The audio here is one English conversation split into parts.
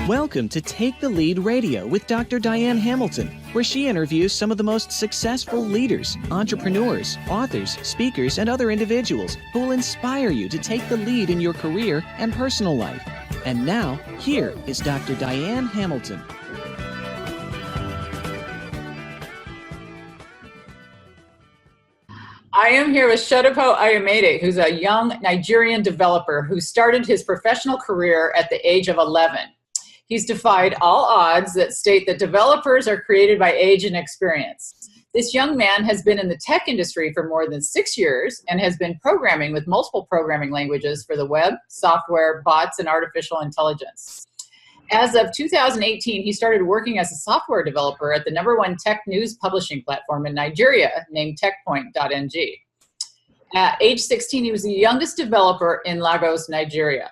Welcome to Take the Lead Radio with Dr. Diane Hamilton, where she interviews some of the most successful leaders, entrepreneurs, authors, speakers, and other individuals who will inspire you to take the lead in your career and personal life. And now, here is Dr. Diane Hamilton. I am here with Shodipo Ayomide, who's a young Nigerian developer who started his professional career at the age of 11. He's defied all odds that state that developers are created by age and experience. This young man has been in the tech industry for more than 6 years and has been programming with multiple programming languages for the web, software, bots, and artificial intelligence. As of 2018, he started working as a software developer at the #1 tech news publishing platform in Nigeria named techpoint.ng. At age 16, he was the youngest developer in Lagos, Nigeria.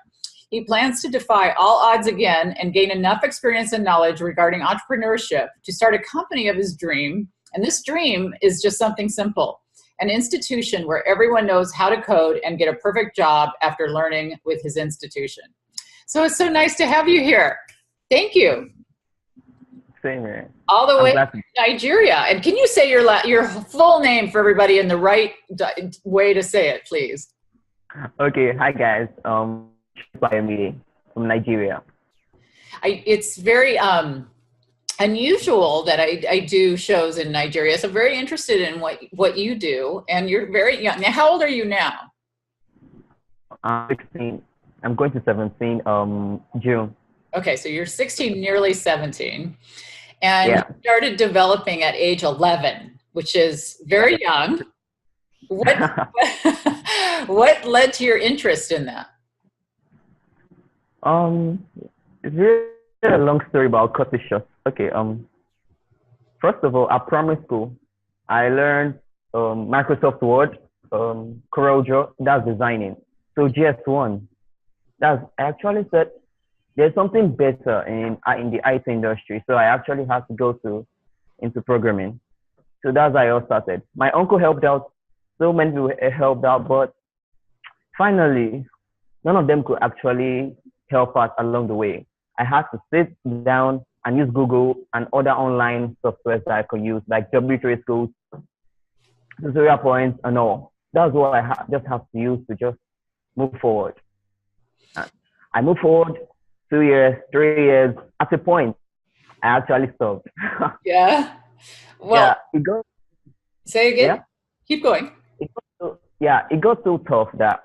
He plans to defy all odds again and gain enough experience and knowledge regarding entrepreneurship to start a company of his dream. And this dream is just something simple, an institution where everyone knows how to code and get a perfect job after learning with his institution. So it's so nice to have you here. Thank you. Same here. All the way to Nigeria. And can you say your full name for everybody in the right way to say it, please? Okay. Hi, guys. Ayomide from Nigeria. It's very unusual that I do shows in Nigeria. So I'm very interested in what you do. And you're very young. Now, how old are you now? I'm 16. I'm going to 17 June. Okay, so you're 16, nearly 17. And yeah. You started developing at age 11, which is very young. What led to your interest in that? It's really a long story, but I'll cut it short. Okay. First of all, at primary school, I learned Microsoft Word, CorelDRAW, that's designing. So GS1, I actually said there's something better in the IT industry. So I actually had to go into programming. So that's how I all started. My uncle helped out. So many people helped out, but finally, none of them could actually help us along the way. I had to sit down and use Google and other online software that I could use, like W3 Schools, tutorial points, and all. That's what I just have to use to just move forward. I moved forward 2 years, 3 years. At a point, I actually stopped. Yeah. Well, yeah, say again. Yeah? Keep going. It got so tough that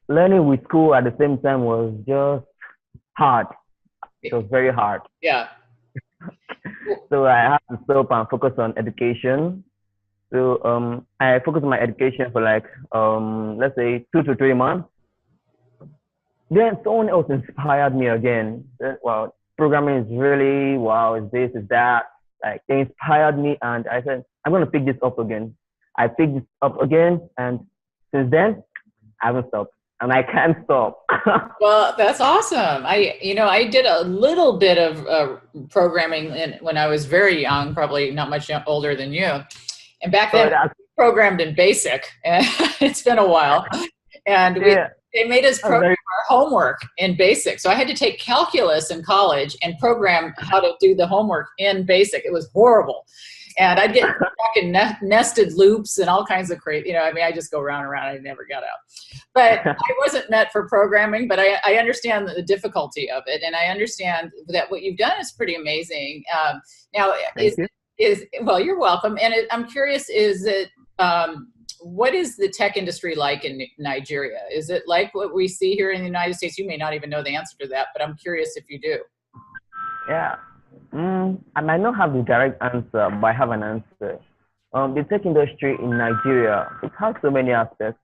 learning with school at the same time was just hard. It was very hard. Yeah. So I had to stop and focus on education. So I focused on my education for like let's say 2 to 3 months. Then someone else inspired me again. Wow, programming is really wow, is this, is that. Like they inspired me and I said, I'm gonna pick this up again. I picked this up again and since then I haven't stopped. And I can't stop. Well, that's awesome. I did a little bit of programming when I was very young, probably not much older than you. And back then, I programmed in BASIC. And it's been a while. And they made us program our homework in BASIC. So I had to take calculus in college and program how to do the homework in BASIC. It was horrible. And I'd get stuck in nested loops and all kinds of crazy, I just go round and round. I never got out. But I wasn't meant for programming, but I understand the difficulty of it. And I understand that what you've done is pretty amazing. Now, well, you're welcome. And I'm curious, what is the tech industry like in Nigeria? Is it like what we see here in the United States? You may not even know the answer to that, but I'm curious if you do. Yeah. I might not have the direct answer, but I have an answer. The tech industry in Nigeria, it has so many aspects.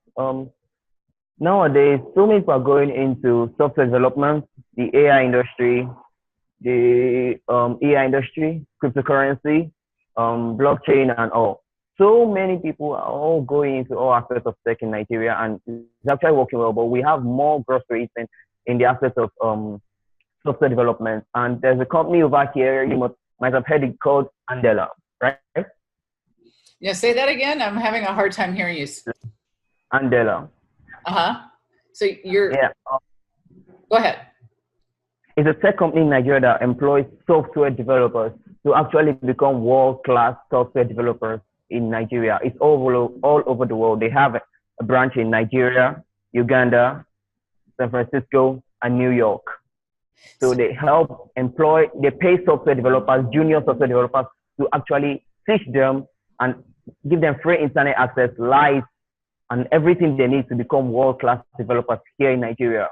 Nowadays, so many people are going into software development, the AI industry, the AI industry, cryptocurrency, blockchain, and all. So many people are all going into all aspects of tech in Nigeria, and it's actually working well. But we have more growth rates in the aspects of software development. And there's a company over here, you might have heard it, called Andela, right? Yeah, say that again. I'm having a hard time hearing you. Andela. Uh-huh. So you're, yeah. Go ahead. it's a tech company in Nigeria that employs software developers to actually become world-class software developers in Nigeria. It's all over the world. They have a branch in Nigeria, Uganda, San Francisco, and New York. So they they pay software developers, junior software developers, to actually teach them and give them free internet access, live, and everything they need to become world-class developers here in Nigeria.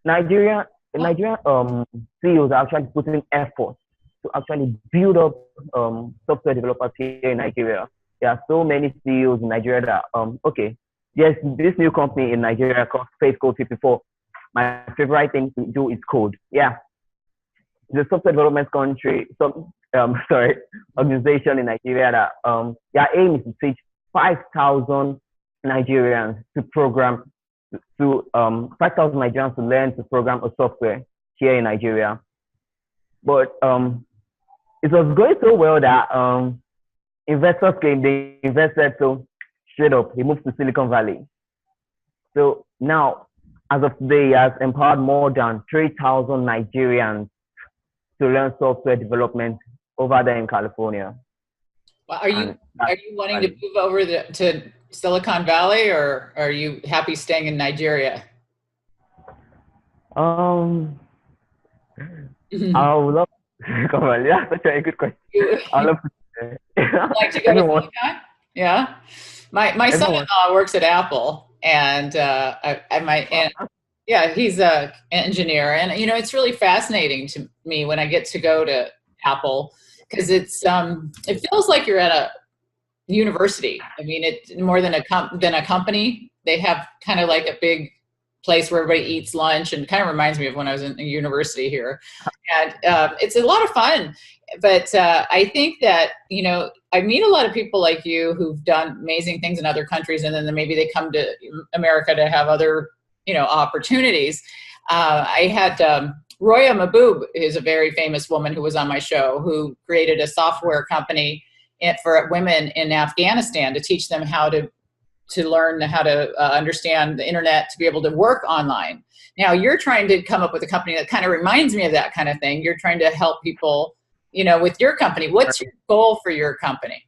Nigerian CEOs are actually putting effort to actually build up software developers here in Nigeria. There are so many CEOs in Nigeria that, okay, there's this new company in Nigeria called Space Code 54. My favorite thing to do is code. Yeah. The software development organization in Nigeria that their aim is to teach 5,000 Nigerians to program, 5,000 Nigerians to learn to program a software here in Nigeria. But it was going so well that investors came, they invested, so straight up, he moved to Silicon Valley. So now, as of today, he has empowered more than 3,000 Nigerians to learn software development over there in California. Well, are you wanting to move over to Silicon Valley, or are you happy staying in Nigeria? I would love Silicon Valley. Yeah, that's a good question. I love to like to go to Silicon? Yeah. My son-in-law works at Apple, and he's an engineer, and it's really fascinating to me when I get to go to Apple, because it feels like you're at a university. I mean, it's more than a company. They have kind of like a big place where everybody eats lunch, and kind of reminds me of when I was in a university here. And it's a lot of fun. But I think that, I meet a lot of people like you who've done amazing things in other countries, and then maybe they come to America to have other, opportunities. I had Roya Mahboob, who's a very famous woman who was on my show, who created a software company for women in Afghanistan to teach them how to learn how to understand the internet, to be able to work online. Now you're trying to come up with a company that kind of reminds me of that kind of thing. You're trying to help people, with your company. What's your goal for your company?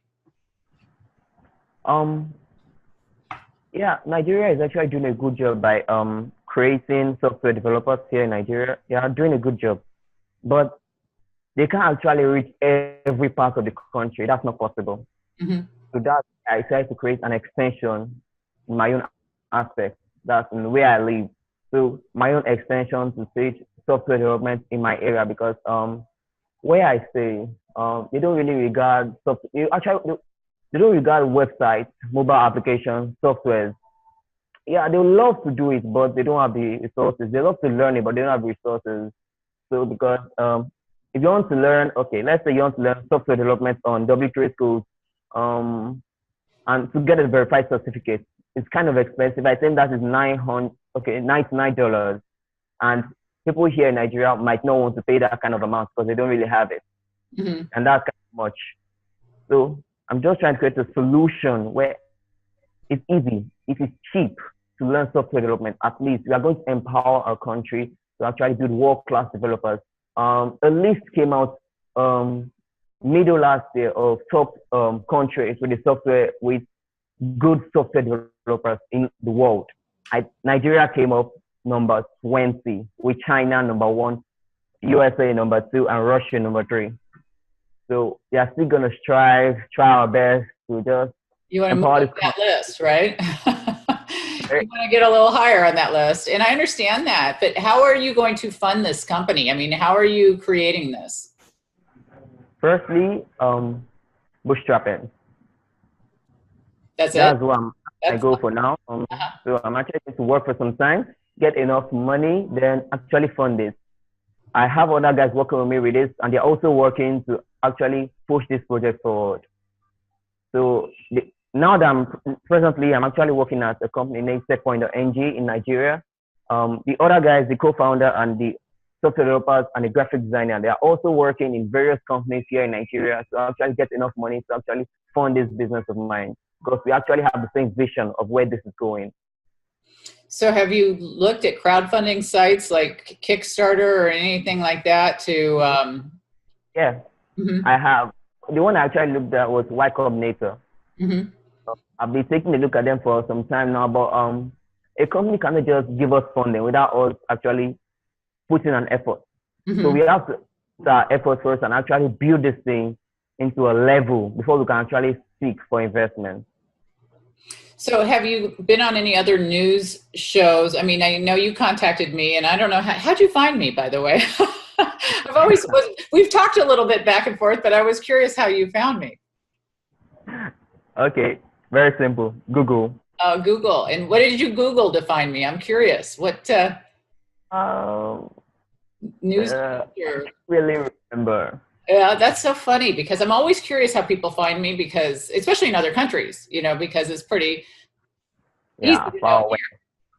Yeah, Nigeria is actually doing a good job by creating software developers here in Nigeria. They are doing a good job, but they can't actually reach every part of the country. That's not possible. Mm-hmm. So that I decided to create an extension in my own aspect. That's in where I live. So my own extension to teach software development in my area, because where I stay, they don't really regard they don't regard websites, mobile applications, softwares. Yeah, they would love to do it, but they don't have the resources. They love to learn it, but they don't have the resources. So because if you want to learn, okay, let's say you want to learn software development on W3 schools, and to get a verified certificate, it's kind of expensive. I think that is $99. And people here in Nigeria might not want to pay that kind of amount because they don't really have it. Mm-hmm. And that's kind of much. So I'm just trying to create a solution where it's easy, it is cheap to learn software development. At least we are going to empower our country to actually build world-class developers. A list came out middle last year of top countries with the software, with good software developers in the world. Nigeria came up number 20, with China number 1, USA number 2, and Russia number 3. So we are still gonna try our best to just. You want to move up that list, right? You want to get a little higher on that list, and I understand that. But how are you going to fund this company? I mean, how are you creating this? Firstly, bootstrapping. That's what I go for now. So I'm actually going to work for some time, get enough money, then actually fund it. I have other guys working with me with this, and they're also working to actually push this project forward. So now that I'm actually working at a company named Checkpoint.ng in Nigeria. The other guys, the co-founder and the software developers and the graphic designer, they are also working in various companies here in Nigeria to actually get enough money to actually fund this business of mine, because we actually have the same vision of where this is going. So have you looked at crowdfunding sites like Kickstarter or anything like that to, Yeah, mhm, I have. The one I actually looked at was Y Combinator. mhm. I've been taking a look at them for some time now, but a company cannot just give us funding without us actually putting an effort. So we Mhm. have to put our effort first and actually build this thing into a level before we can actually seek for investment. So have you been on any other news shows? I mean, I know you contacted me and I don't know, how'd you find me, by the way? We've talked a little bit back and forth, but I was curious how you found me. Okay, very simple. Google. Google. And what did you Google to find me? I'm curious. What Um, news? I Or, can't really remember. yeah, that's so funny because I'm always curious how people find me because, especially in other countries, because it's pretty easy Yeah, to know. far away.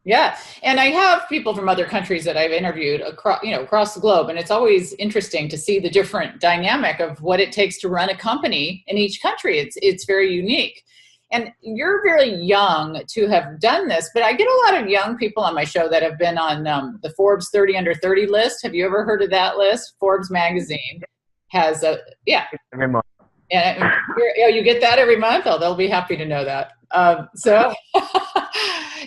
Yeah, and I have people from other countries that I've interviewed across the globe, and it's always interesting to see the different dynamic of what it takes to run a company in each country. It's very unique. And you're very young to have done this, but I get a lot of young people on my show that have been on the Forbes 30 under 30 list. Have you ever heard of that list? Forbes magazine has a, yeah, Every month. and you get that every month. Oh, they'll be happy to know that. So,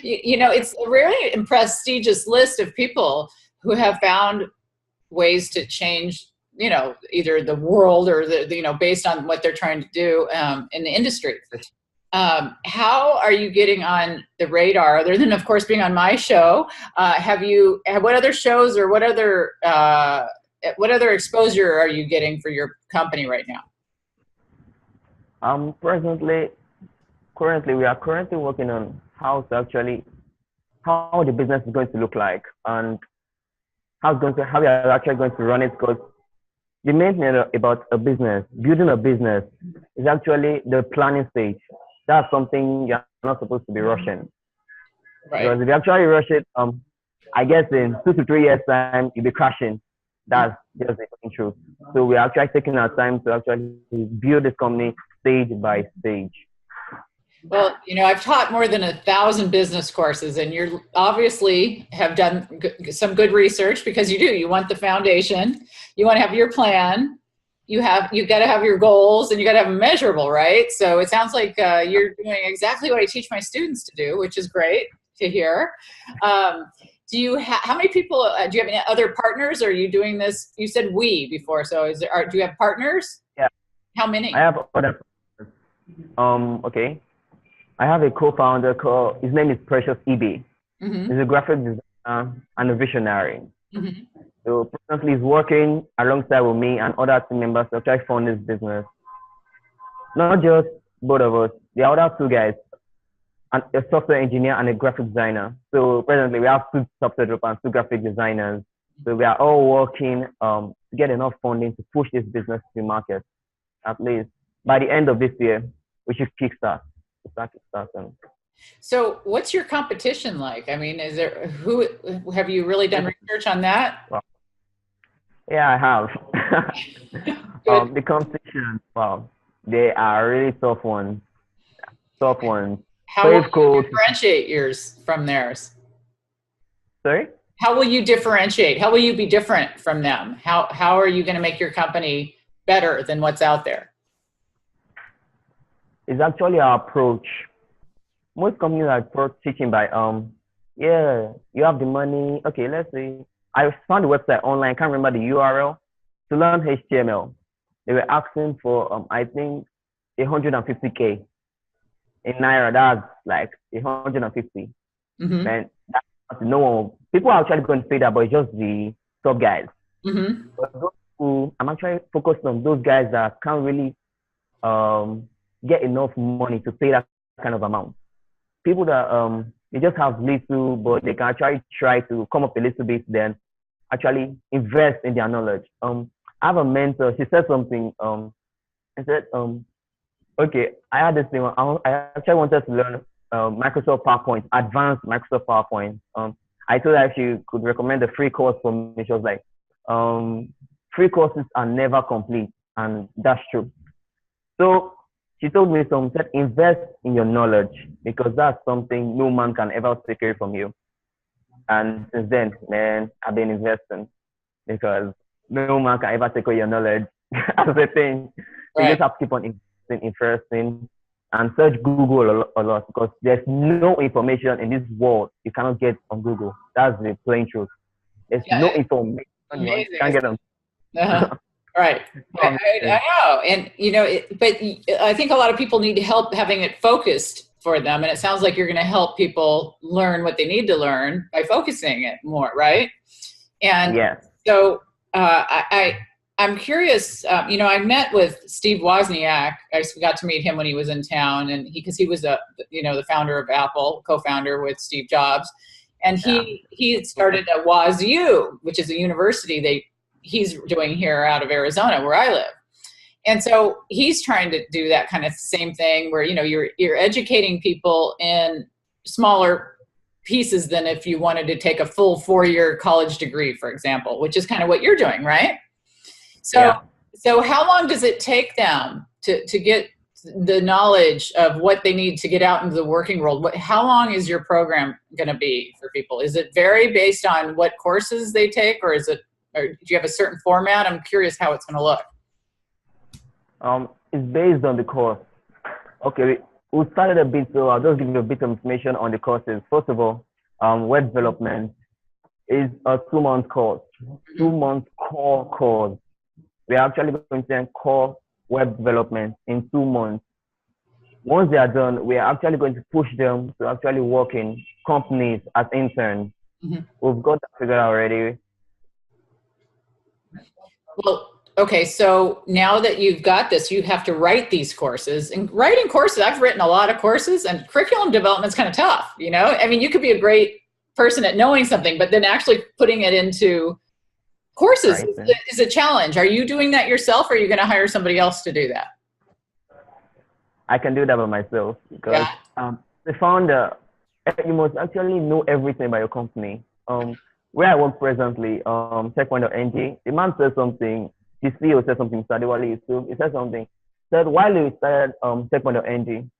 it's a really prestigious list of people who have found ways to change, either the world or based on what they're trying to do in the industry. How are you getting on the radar, other than, of course, being on my show? What other shows or what other exposure are you getting for your company right now? Presently, currently, we are currently working on how the business is going to look like and how we are actually going to run it. Because the main thing about a business, building a business, is actually the planning stage. That's something you're not supposed to be rushing. Right. Because if you actually rush it, I guess in 2 to 3 years time, you'll be crashing. That's just the truth. So we're actually taking our time to actually build this company stage by stage. Well, I've taught more than 1,000 business courses, and you obviously have done some good research because you want the foundation, you want to have your plan, you got to have your goals, and you got to have them measurable, right? So it sounds like you're doing exactly what I teach my students to do, which is great to hear. How many people, do you have any other partners? Or are you doing this? You said we before. So do you have partners? Yeah. How many? I have other okay. I have a co-founder his name is Precious EB. Mm-hmm. He's a graphic designer and a visionary. Mm-hmm. So presently he's working alongside with me and other team members to try to fund this business. Not just both of us. The other two guys, a software engineer and a graphic designer. So presently we have 2 software developers and 2 graphic designers. So we are all working to get enough funding to push this business to the market. At least by the end of this year, we should kickstart. So what's your competition like? I mean, have you really done research on that? Well, yeah, I have. The competition, wow, they are really tough ones. Tough ones. How will you differentiate yours from theirs? Sorry? How will you differentiate? How will you be different from them? How are you going to make your company better than what's out there? It's actually our approach. Most companies are approach teaching by yeah, you have the money. Okay, let's see. I found the website online, can't remember the URL, to learn HTML. They were asking for I think 150K in Naira. That's like 150. Mm-hmm. And that's no one. People are actually going to pay that, but it's just the top guys. Mm-hmm. But those who, I'm actually focused on those guys that can't really get enough money to pay that kind of amount. People that they just have little, but they can actually try to come up a little bit, then actually invest in their knowledge. I have a mentor. She said something. I said, okay, I had this thing. I actually wanted to learn Microsoft PowerPoint, advanced Microsoft PowerPoint. I told her if she could recommend a free course for me. She was like, free courses are never complete, and that's true. So she told me said invest in your knowledge, because that's something no man can ever take away from you. And since then, man, I've been investing because no man can ever take away your knowledge as a thing. So you Right. just have to keep on investing and search Google a lot because there's no information in this world you cannot get on Google. That's the plain truth. There's Yeah, no information you amazing. can't get on. Uh-huh. Right. I know. And, but I think a lot of people need help having it focused for them. And it sounds like you're going to help people learn what they need to learn by focusing it more, right? And Yes. so I'm curious, I met with Steve Wozniak. I got to meet him when he was in town, and because he was the founder of Apple, co-founder with Steve Jobs. And he started a WazU, which is a university he's doing here out of Arizona, where I live. And so he's trying to do that kind of same thing where, you're educating people in smaller pieces than if you wanted to take a full 4-year college degree, for example, which is kind of what you're doing, right? So how long does it take them to get the knowledge of what they need to get out into the working world? How long is your program going to be for people? Is it vary based on what courses they take, or do you have a certain format? I'm curious how it's going to look. It's based on the course. Okay, we started a bit, so I'll just give you a bit of information on the courses. First of all, web development is a 2-month course, 2-month core course. We are actually going to core web development in 2 months. Once they are done, we are actually going to push them to actually work in companies as interns. Mm-hmm. We've got that figured out already. Well, okay, so now that you've got this, you have to write these courses. And writing courses, I've written a lot of courses, and curriculum development's kind of tough, I mean, you could be a great person at knowing something, but then actually putting it into courses is a challenge. Are you doing that yourself, or are you going to hire somebody else to do that? I can do that by myself because the founder, you must actually know everything about your company. Where I work presently, Tech.ng, the man said something, the CEO said something, he said something, said while he started Tech.ng,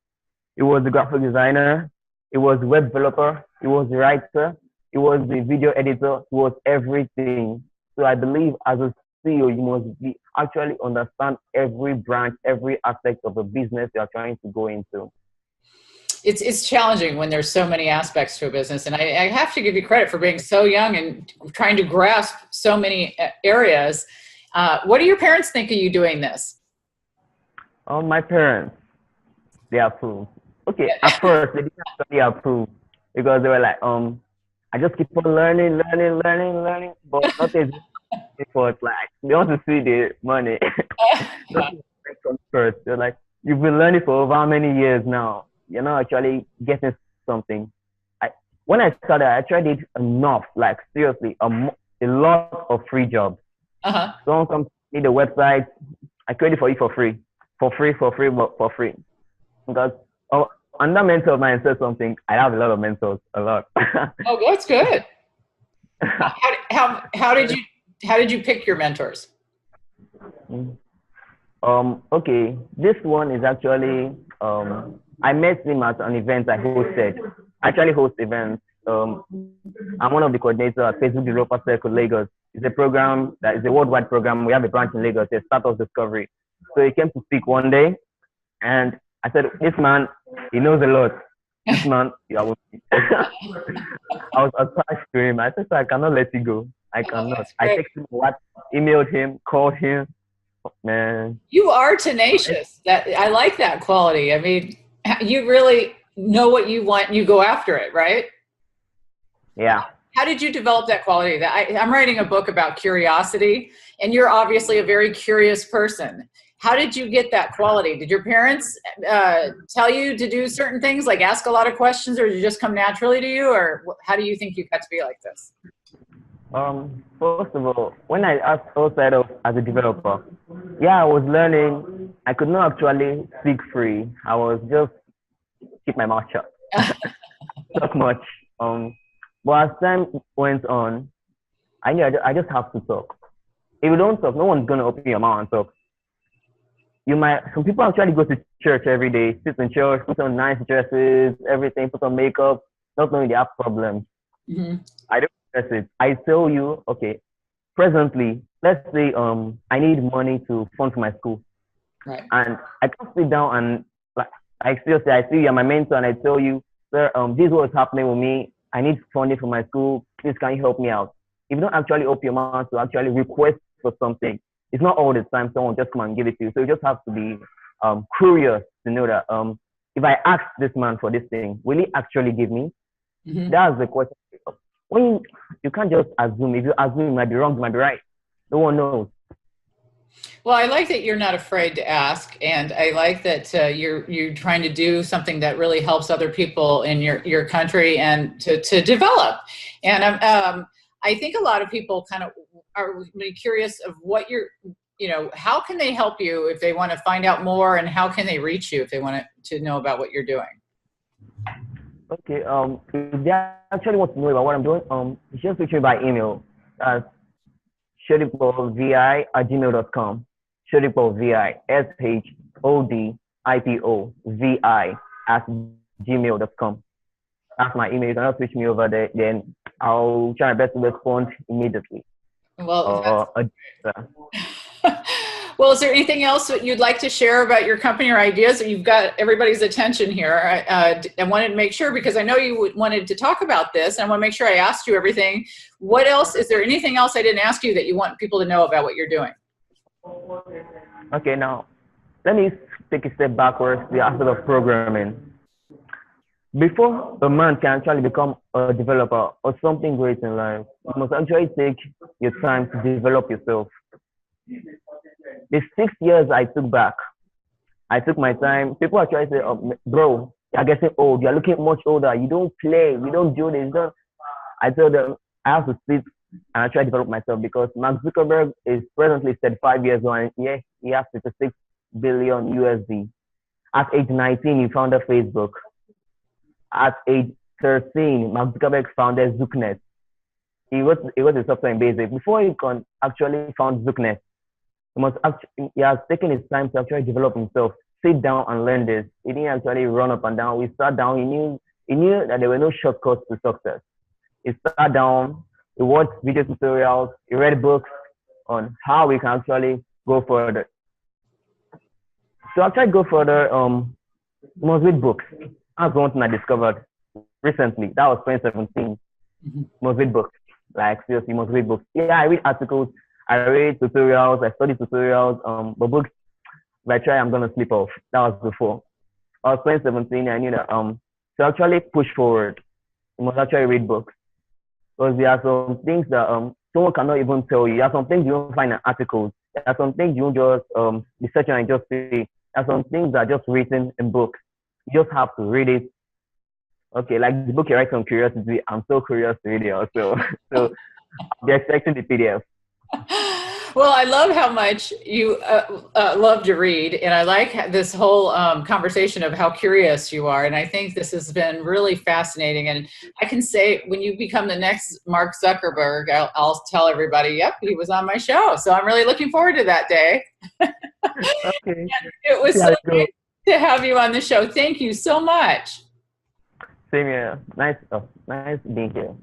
he was the graphic designer, he was the web developer, he was the writer, he was the video editor, he was everything. So I believe as a CEO, you must actually understand every branch, every aspect of the business you are trying to go into. It's challenging when there's so many aspects to a business. And I have to give you credit for being so young and trying to grasp so many areas. What do your parents think of you doing this? My parents, they approved. Okay, at first they didn't actually approve because they were like, I just keep on learning, but nothing for like they want to see the money. First, they're like, you've been learning for over how many years now? You're not actually getting something. When I started, I tried it enough, like seriously, a lot of free jobs. Someone comes to me the website, I create it for you for free. Because another mentor of mine said something. I have a lot of mentors, a lot. Oh, that's good. How did you pick your mentors? Okay, this one is actually I met him at an event I hosted. I actually host events. I'm one of the coordinators at Facebook Developer Circle Lagos. It's a program that is a worldwide program. We have a branch in Lagos. It's Startup Discovery. So he came to speak one day, and I said, "This man, he knows a lot. This man, I was attached to him. I said, I cannot let you go. I cannot. I texted him, emailed him, called him. Man, you are tenacious. I like that quality. I mean, you really know what you want and you go after it, right? Yeah. How did you develop that quality? I'm writing a book about curiosity, and you're obviously a very curious person. How did you get that quality? Did your parents tell you to do certain things, like ask a lot of questions, or did it just come naturally to you? Or how do you think you got to be like this? First of all, when I started off as a developer, I was learning. I could not actually speak free. I was just keep my mouth shut. Not much. But as time went on, I knew I just have to talk. If you don't talk, no one's gonna open your mouth and talk. Some people actually go to church every day, sit in church, put on nice dresses, everything, put on makeup, not knowing they have problems. Mm-hmm. I don't stress it. I tell you, okay, presently, let's say I need money to fund my school. Right. And I can sit down and like seriously, I see you're my mentor and I tell you, sir, this is what's happening with me. I need funding for my school. Please can you help me out? If you don't actually open your mouth to actually request for something, it's not all the time someone just come and give it to you. So you just have to be curious to know that if I ask this man for this thing, will he actually give me? Mm-hmm. That's the question. When you can't just assume. If you assume, it might be wrong, it might be right. No one knows. Well, I like that you're not afraid to ask, and I like that you're trying to do something that really helps other people in your country and to develop. And I think a lot of people kind of are really curious of what how can they help you if they want to find out more, and how can they reach you if they want to know about what you're doing? Okay. If they actually want to know about what I'm doing, just reach me by email. That's shodipovi@gmail.com. Shodipovi, SHODIPOVI@gmail.com. That's my email. You can just reach me over there. Then I'll try my best to respond immediately. Well, well, is there anything else that you'd like to share about your company or ideas? You've got everybody's attention here. I wanted to make sure, because I know you wanted to talk about this, and I want to make sure I asked you everything. What else? Is there anything else I didn't ask you that you want people to know about what you're doing? Okay, now let me take a step backwards to the aspect of programming. Before a man can actually become a developer or something great in life, you must actually take your time to develop yourself. The 6 years I took back, I took my time. People actually say, oh, bro, you're getting old. You're looking much older. You don't play. You don't do this. Don't. I told them I have to sit and I try to develop myself, because Mark Zuckerberg is presently 35 years old. And yeah, he has 56 billion USD. At age 19, he founded Facebook. At age 13, Mark Zuckerberg founded Zooknet. He was a software in BASIC. Before he can actually found Zooknet, he has taken his time to actually develop himself, sit down and learn this. He didn't actually run up and down. We sat down. He knew that there were no shortcuts to success. He sat down. He watched video tutorials. He read books on how we can actually go further. To actually go further, you must read books. That's one thing I discovered recently. That was 2017. Mm-hmm. You must read books. Like, seriously, you must read books. Yeah, I read articles. I read tutorials. I study tutorials. But books, if I try, I'm going to slip off. That was before. I was 2017. I knew that to actually push forward, you must actually read books. Because there are some things that someone cannot even tell you. There are some things you won't find in articles. There are some things you won't just research and just see. There are some things that are just written in books. You just have to read it. Okay, like the book you write on curiosity, I'm so curious to read it also. So I'll be expecting the PDF. Well, I love how much you love to read, and I like this whole conversation of how curious you are. And I think this has been really fascinating. And I can say, when you become the next Mark Zuckerberg, I'll tell everybody, yep, he was on my show. So I'm really looking forward to that day. Okay. It was so great to have you on the show. Thank you so much. Same here. Nice being here.